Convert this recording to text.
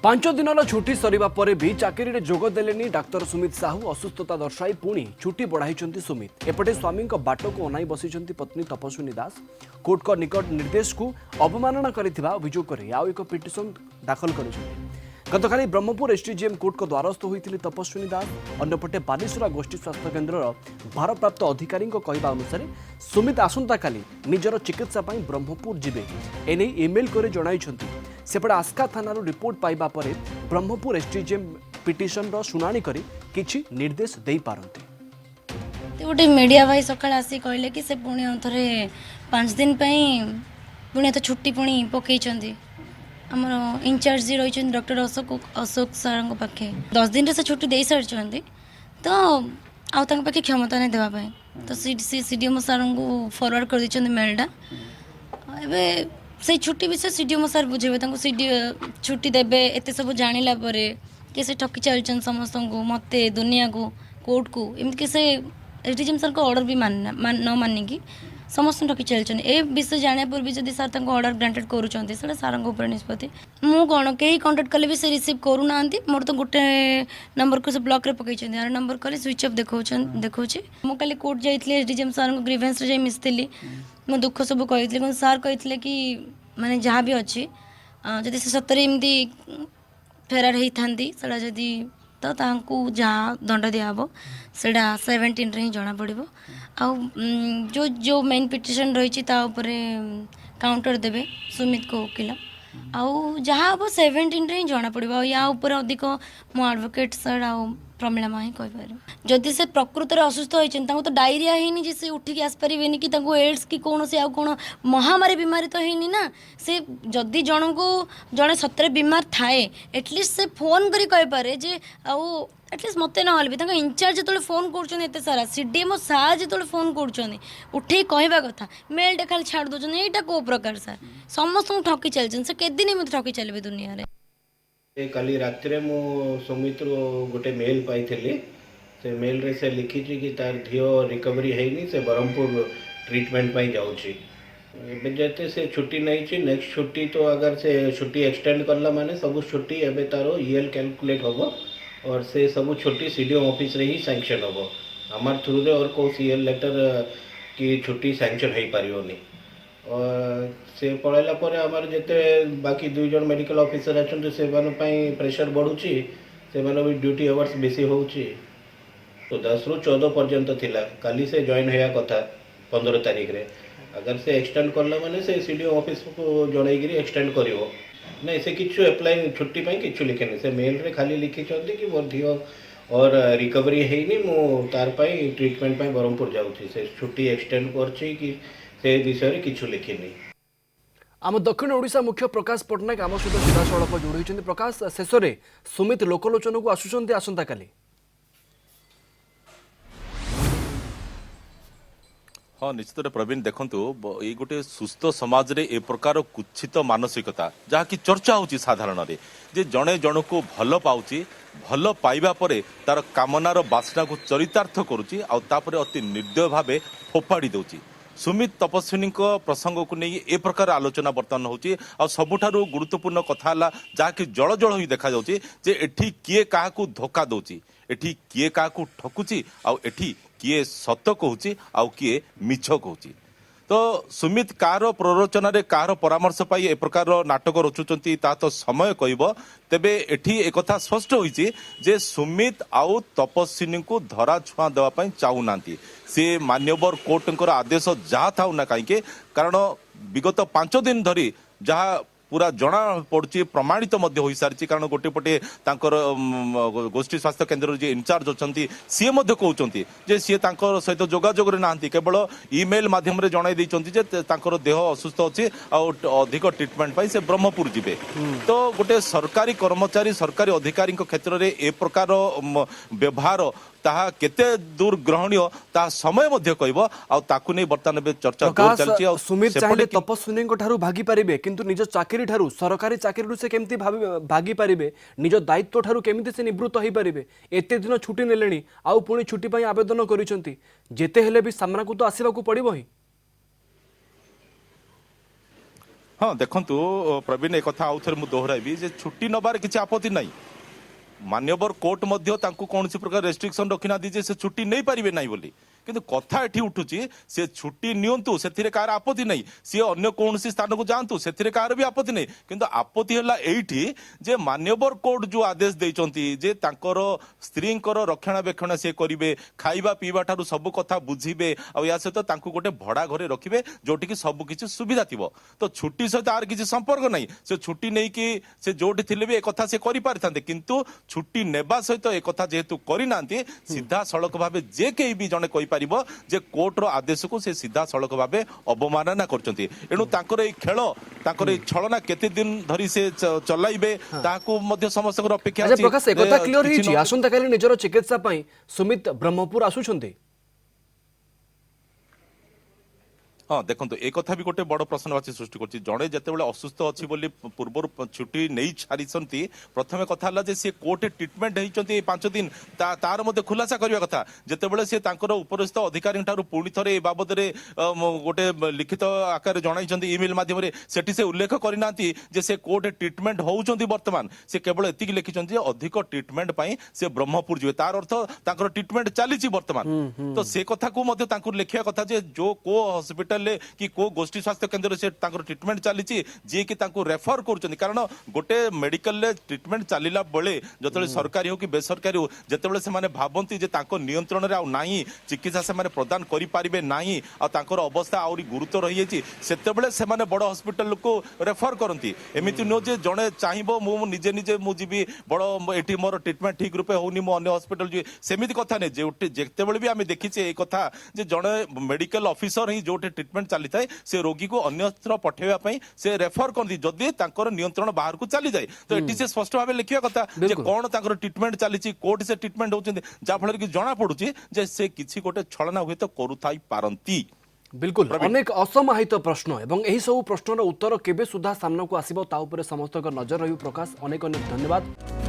पांच दिन छुट्टी सरिबा परे भी चाकरी जोग देलेनी डाक्तर सुमित साहू असुस्थता दर्शाई पुणी छुट्टी बढ़ाई सुमित एपटे स्वामी बाट को अनाई बसी पत्नी तपस्विनी दास कोर्ट को निकट निर्देश को अवमानना करथिबा अभियोग करे आउ एक पिटिशन दाखल कर गतकाली ब्रह्मपुर एसडीजीएम कोर्ट को द्वारस्थ होती तपस्विनी दास अन्यपटे बालेश्वरा गोष्ठी स्वास्थ्य केन्द्र भारप्राप्त अधिकारी कहवा अनुसार सुमित आसंता काली निजर चिकित्सा ब्रह्मपुर जिबे एने इमेल करे जणाइछंती सेपटे आस्का थाना रिपोर्ट पाइबा परे ब्रह्मपुर एसडीजीएम पिटिशन रो सुनानी करी किछि निर्देश देई पारंते गोटे मीडिया भाई सकाळ आसी कहले कि से पुणी थरे 5 दिन पुणी तो छुट्टी पुणी पकई आमर इंचार्ज जी रही डॉक्टर अशोक सार पाखे 10 दिन से छुट्टी दे सारी तो आउ पाखे क्षमता नहीं देवाई तो सीडीएम सार को फॉरवर्ड कर दी मेलटा एवं से छुट्टी विषय सीडीएम सार बुझे छुट्टी देवे एत सब जानिला कि से ठकी चलचन समस्त को मत दुनिया को कोर्ट को एमती से एसडीजीएम सार को ऑर्डर भी न मानिकी समस्त ठकी चलचन ए विषय जाना पूर्व जब सार ऑर्डर ग्रांटेड करुँच सार निष्पत्ति मु कौन कहीं कंटाक्ट कले भी से रिसीव करूना मोर तो गोटे नंबर को से ब्लॉक रे पकई यार नंबर कले स्विच ऑफ देखा मु कल कोर्ट जाइए एसडीजीएम सार को ग्रीवेंस रे मिसली मो दुख सब कही सार कही कि माने जहाँ भी अच्छी जदि से सतरे एमती फेरार होती से जदि तो जहाँ दंड दिहब से 17 रे ही जना पड़ो जो जो मेन पिटिशन रही काउंटर देवे सुमित को वकिल आउ जहाँ हम 17 रे ही जना पड़ो या ऊपर अधिक मो एडवोकेट सर आ प्रमिला माँ ही कहीपर जदि से प्रकृत में असुस्थ होती तो डायरिया है जी से उठिक आसपारे कि एड्स कि कौन से कौन महामारी बीमारी तो है ना से जदि जन को जड़े सतरे बीमार थाए एटलिस्ट से फोन करी कहीपे जे आउ एटलिस्ट मत ना भी इंचार्ज जो फोन कर सारा सीडीएम सार जो फोन कर उठे कहवा कथा मेल टे खाली छाड़ दौरान यहाँ कौ प्रकार सार समस्त ठकी चलते से केदिन मत ठकी चलिए दुनिया रे काली रात मु सुमित गोटे मेल पाई से मेल रे से लिखी कि तार धियो रिकवरी है से ब्रह्मपुर ट्रीटमेंट पाई जाउची जते से छुट्टी नहीं नेक्स्ट छुट्टी तो अगर से छुट्टी एक्सटेंड करला माने सब छुट्टी एबे तारो ईएल कैलकुलेट होबो और से सब छुट्टी सीडीओ ऑफिस रे ही सैंक्शन होबो हमार थ्रू रे और को सीएल लेटर की छुट्टी सैंक्शन हो पारियोनी और से पढ़ाला पर आमर जिते बाकी 2 जन मेडिकल ऑफिसर अच्छा से प्रेशर बढ़ुची से भी ड्यूटी आवर्स बेसी होची तो 10 रु 14 पर्यंत थिला काली से जॉइन होया कथा 15 तारीख रे अगर से एक्सटेंड करला माने से सीडीओ ऑफिस को जणाइगिरी एक्सटेंड करिवो नहीं से किछु अप्लाई छुट्टी पाई किछु लिखेनी से मेल रे खाली लिखी चंदी कि मोर धियो और रिकवरी हेनी मो तार पाई ट्रीटमेंट पाई ब्रह्मपुर जाउची से छुट्टी एक्सटेंड करची कि से विषय रे किछु लिखिनी आम दक्षिण ओडिशा मुख्य प्रकाश पट्टनायक आम सहित सीधा सड़क जोड़ी प्रकाश शेष में सुमित लोकलोचन को आसुंच आसंता काली हाँ निश्चित प्रवीण देखु ये गोटे सुस्थ समाज रे ए प्रकार कुत्सित मानसिकता जहाँकि चर्चा होची साधारण रे जे जड़े जन को भल पाउची भल पाइबा परे तार कामनार बासना को चरितार्थ करुची आ तापरे अति निर्दय भावे फोपाड़ी दउची सुमित तपस्विनी प्रसंग को नहीं ए प्रकार आलोचना बर्तमान होची आ सबुठारु गुरुत्वपूर्ण कथा जहाँकि जल जल ही देखा जाउची जे एठी किए काहाकू धोखा दउची एठी किए काहाकू ठकुची आ एठी किए सत कहूची आ किए मिछ कहूची तो सुमित कार प्ररोचन कार परामर्श पाई ए प्रकार नाटक रचुचंती ता तो समय कहब तेबे एठी एक कथा स्पष्ट होईची जे सुमित आउ तपस्विनी को धरा छुआ देवा पई चाहू नांती से मान्यवर कोर्टकर आदेश जहाँ थाउ ना कहीं कारण विगत 5 दिन धरी जहाँ पूरा जना पड़ी प्रमाणित हो सारी कारण गोटे पटे गोष्ठी स्वास्थ्य केन्द्र जी इनचार्ज अच्छा सी कहते सी सहित जोगाजोग ना केवल इमेल मध्यम जन देह असुस्थ अच्छी अधिक ट्रिटमेंट से ब्रह्मपुर जीवे तो गोटे सरकारी कर्मचारी सरकारी अधिकारी क्षेत्र में ए प्रकार व्यवहार ताहा केते दूर ग्रहणीय ता समय मध्य कहबो आ ताकु नै वर्तमान चर्चा जोर चलची आ सुमित चाहे तपस्विनी ठारू भागी पारिबे किंतु निज चाकरी ठारू सरकारी चाकरी से केमती भागी पारिबे निज दायित्व ठारू केमती से निवृत्त होई पारिबे एते दिन छुट्टी नेलेनी आ पुणी छुट्टी पई आवेदन करिसंती जेते हेले भी सामना को तो आसीबा को पड़िबो ही हाँ देखंतु प्रवीण एक कथा आउ थे मुझे दोहराइबी जे छुट्टी नबार किसी आपत्ति नहीं मान्यवर कोर्ट मध्य तांको कौन प्रकार रेस्ट्रिक्शन रखी ना जे से छुट्टी नहीं पारिबे नहीं बोली किंतु कथा एठी उठुची से छुट्टी नियंतु से कार आपत्ति नहीं सी अन्य कौन स्थान को जातु से कार भी आपत्ति नहीं किंतु आपत्ति है एठी जे मान्यवर कोर्ट जो आदेश देइचंती जे तांकर स्त्री रक्षणाबेक्षण से करिवे खाइबा पीवा ठारू सब कथा बुझिबे आ या सहित तांको गोटे भड़ा घरे रखिबे जोटी की सब किछि सुविधा थिबो तो छुट्टी सहित आर किछि संपर्क नहीं से छुट्टी नहीं कि से जोटी थिले भी ए कथा से करि पारथांते किंतु छुट्टी नेबा सहित ए कथा जेहेतु करि नांती सीधा सड़क भाबे जे केही भी जने कहि पारिबो जे कोर्ट रो आदेश को से सीधा सड़क भाबे अवमानना करचंती एनु तांकर ए खेल तांकर ए छलना केते दिन धरी से चलाइबे ताको मध्य समस्त अपेक्षा अच्छा प्रकाश एक कथा क्लियर हिची आसंता काली निजर चिकित्सा पई सुमित ब्रह्मपुर आसुछंती हाँ देखो एक कथा भी गोटे बड़ प्रश्नवाची सृष्टि कर जड़े जिते असुस्थ अच्छी बोली पूर्व छुट्टी नहीं छाड़ी प्रथम कथा है सी कोर्ट ट्रिटमेंट होती 5 दिन तार मध्य खुलासा करने कथा जितेबाला सी उपरिस्थ अधिकारी पुणी थे बाबद गोटे लिखित आकार जन इमेल मध्यम से उल्लेख करना से कोर्ट ट्रिटमेंट होती बर्तमान से केवल एति लिखिं अधिक ट्रिटमेंट से ब्रह्मपुर जी तार अर्थ तांकर ट्रिटमेंट चली बर्तमान तो से कथा को लिखा कथा जो को हॉस्पिटल कि को गोष्ठी स्वास्थ्य केन्द्र से ट्रिटमेंट चली जी कि रेफर कर कारण गोटे मेडिकल ट्रिटमेंट चलला बेले जो सरकारी हो कि बेसरकारी हो जिते से भावती नियंत्रण में आई चिकित्सा से प्रदान करें ना आर अवस्था आहरी गुरुतर रही से बड़ हॉस्पिटल को रेफर करती एमती नुह जे जड़े चाहब मुझे निजे मुझे बड़ ये मोर ट्रिटमेंट ठीक रूपे होनी अन्य हॉस्पिटल जी सेमती कथा नहीं जिते भी आम देखीचे ये कथा जड़े मेडिकल ऑफिसर ही जो ट्रिटमेंट चली थाए से रोगी को अन्यत्र पठेवा से रेफर करती जदि नियंत्रण बाहर को चली जाए तो ये से स्पष्ट भाव लिखा कथा कौन ट्रिटमेंट चली कोर्ट से ट्रिटमेंट होती जहाँफल कि जना पड़ुची से किसी गोटे छलना हुए तो करुथाई पारंती बिल्कुल अनेक असमाहित प्रश्न एवं एही सब प्रश्नर उत्तर केबे सुधा सामना को आसीबो ता उपरे समस्त नजर रही प्रकाश अनेक अनेक धन्यवाद।